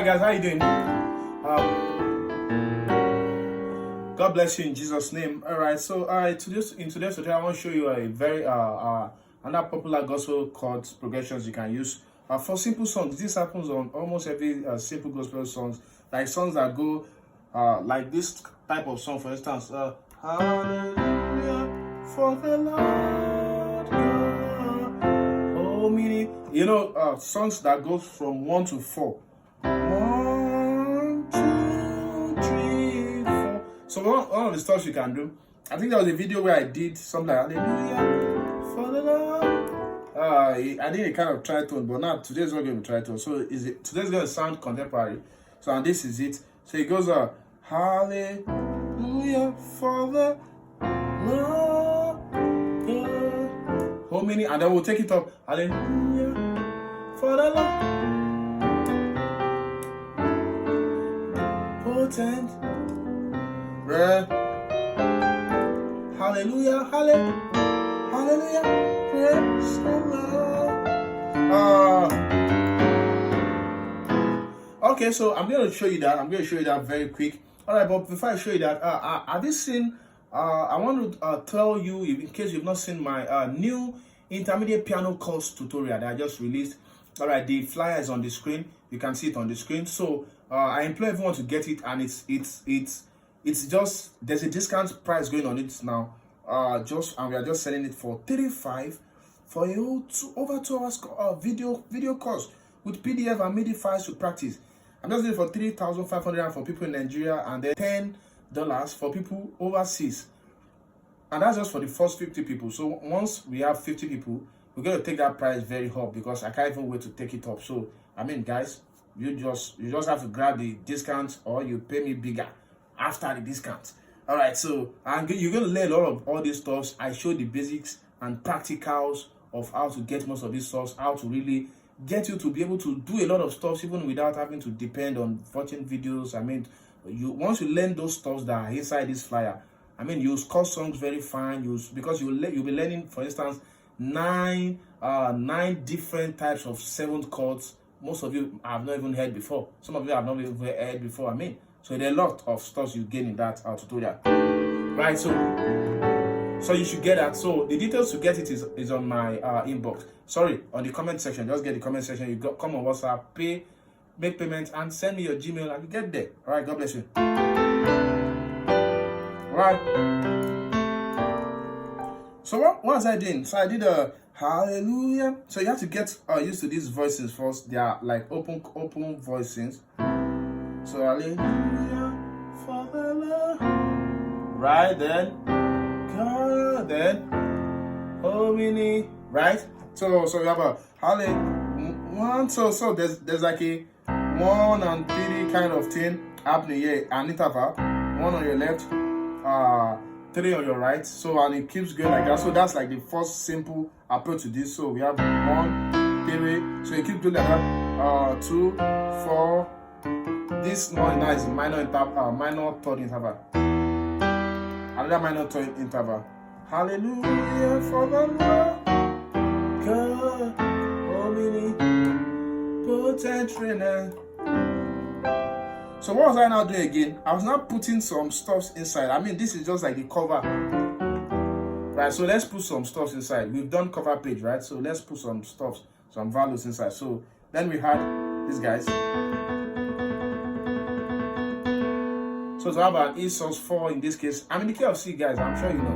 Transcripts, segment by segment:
guys, how you doing? God bless you in Jesus' name. All right, so in today's tutorial, I want to show you a very another popular gospel chord progressions you can use for simple songs. This happens on almost every simple gospel songs, like songs that go like this type of song, for instance. Hallelujah for the Lord God. Oh, meaning, you know, songs that go from 1 to 4. 1, 2, 3, 4. So one of the stuff you can do, I think there was a video where I did something like Hallelujah for the Lord. I did a kind of tritone, but now today's not going to be tritone. So today's going to sound contemporary. So and this is it. So it goes Hallelujah for the Lord God. How many? And then we'll take it up. Hallelujah for the Lord. Potent. Right. Hallelujah. Hallelujah. Praise the Lord. Okay, so I'm going to show you that. I'm going to show you that very quick. All right, but before I show you that, have you seen? I want to tell you, in case you've not seen my new intermediate piano course tutorial that I just released. All right, the flyer is on the screen. You can see it on the screen. So I implore everyone to get it, and it's just, there's a discount price going on it now. And we are just selling it for $35 for over 2 hours video course with PDF and MIDI files to practice. I'm just doing it for $3,500 for people in Nigeria, and then $10 for people overseas. And that's just for the first 50 people. So once we have 50 people, we're going to take that price very up, because I can't even wait to take it up. So I mean, guys, you just have to grab the discount, or you pay me bigger after the discount. All right, so you're going to learn a lot of all these stuffs. I show the basics and practicals of how to get most of these stuffs, how to really get you to be able to do a lot of stuff even without having to depend on watching videos. I mean, once you learn those stuffs that are inside this flyer, I mean, you'll score songs very fine. Because you'll be learning, for instance, nine different types of 7th chords. Most of you have not even heard before. Some of you have not even heard before. I mean, so there are a lot of stuff you gain in that tutorial, right? So you should get that. So the details to get it is on my inbox. Sorry, on the comment section. Just get the comment section. You come on WhatsApp, make payments, and send me your Gmail, and you get there. All right, God bless you. All right. So what was I doing? So I did a hallelujah. So you have to get used to these voices first. They are like open voicings. So hallelujah for the Lord. Right then. God then. Hominy. Right? So we have a hallelujah. So there's like a 1 and 3 kind of thing happening here. An interval. 1 on your left, 3 on your right. So and it keeps going like that. So that's like the first simple approach to this. So we have 1, 3. So you keep doing like that. 2, 4. This one now is a minor third interval. Another minor third interval. Hallelujah for the Lord God, omnipotent reigner. So what was I now doing again? I was now putting some stuffs inside. I mean, this is just like the cover. Right, so let's put some stuffs inside. We've done cover page, right? So let's put some stuffs, some values inside. So then we had these guys. So to have an E sus 4 in this case, I'm in the key of C, guys. I'm sure you know.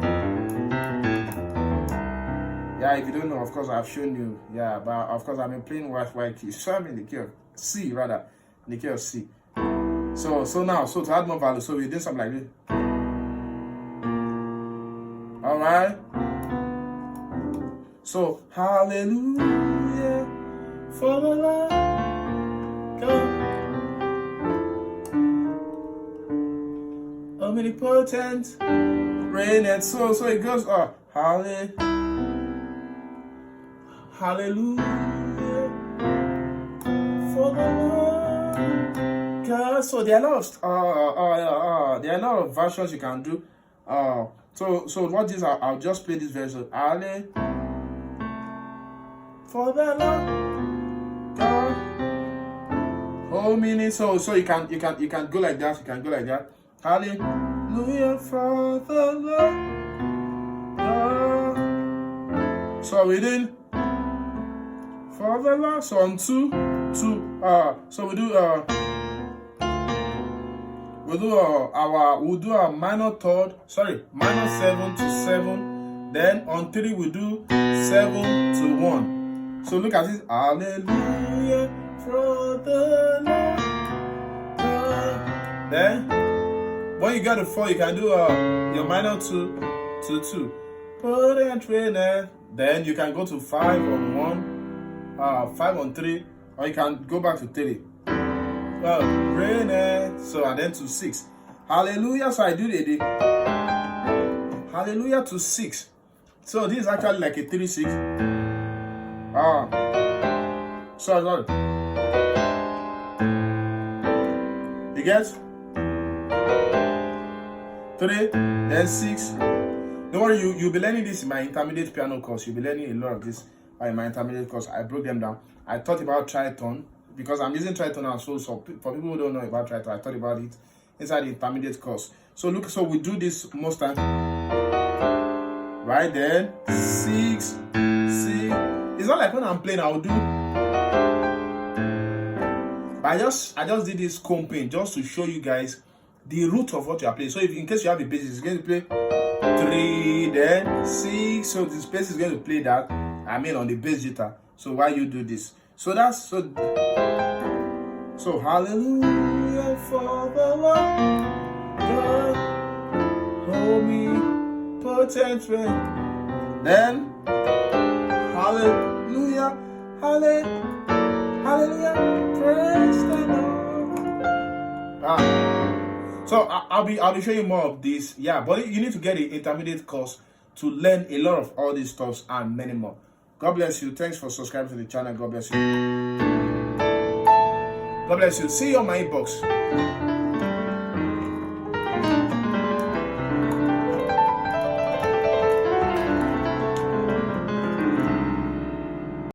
Yeah, if you don't know, of course I've shown you. Yeah, but of course I'm playing white keys. So I'm in the key of C, rather, in the key of C. So to add more value, so we did something like this. All right. So hallelujah for the Lord God, omnipotent reigneth. So it goes hallelujah for the Lord God. So there are a lot of versions you can do. So what this I'll just play this version. Hallelujah for the Lord God, Oh, meaning so you can go like that. You can go like that. Hallelujah for the Lord. So we did for the Lord. So on two. So we do we'll do our minor third. Sorry, minor 7 to 7. Then on 3 we do 7 to 1. So look at this. Hallelujah for the Lord. Then when you got to 4, you can do your minor 2 to 2. Put and train it. Then you can go to 5 on 1, 5 on 3, or you can go back to 3. Rain it. So and then to 6. Hallelujah. So I do the hallelujah to 6. So this is actually like a 3-6. Sorry. You get 3, then 6. Don't worry, you'll be learning this in my intermediate piano course. You'll be learning a lot of this in my intermediate course. I broke them down. I thought about tritone because I'm using tritone now. So for people who don't know about tritone, I thought about it inside the intermediate course. So look, so we do this most time. Right then, 6. It's not like when I'm playing, I'll do. But I just did this comping just to show you guys the root of what you are playing. So if in case you have a bass, it's going to play 3, then 6. So this bass is going to play that. I mean on the bass guitar. So why you do this? So that's so hallelujah for the Lord God, omnipotent reign. Then hallelujah, hallelujah, praise the Lord. So I'll be showing you more of this. Yeah, but you need to get the intermediate course to learn a lot of all these stuffs and many more. God bless you. Thanks for subscribing to the channel. God bless you. God bless you. See you on my inbox.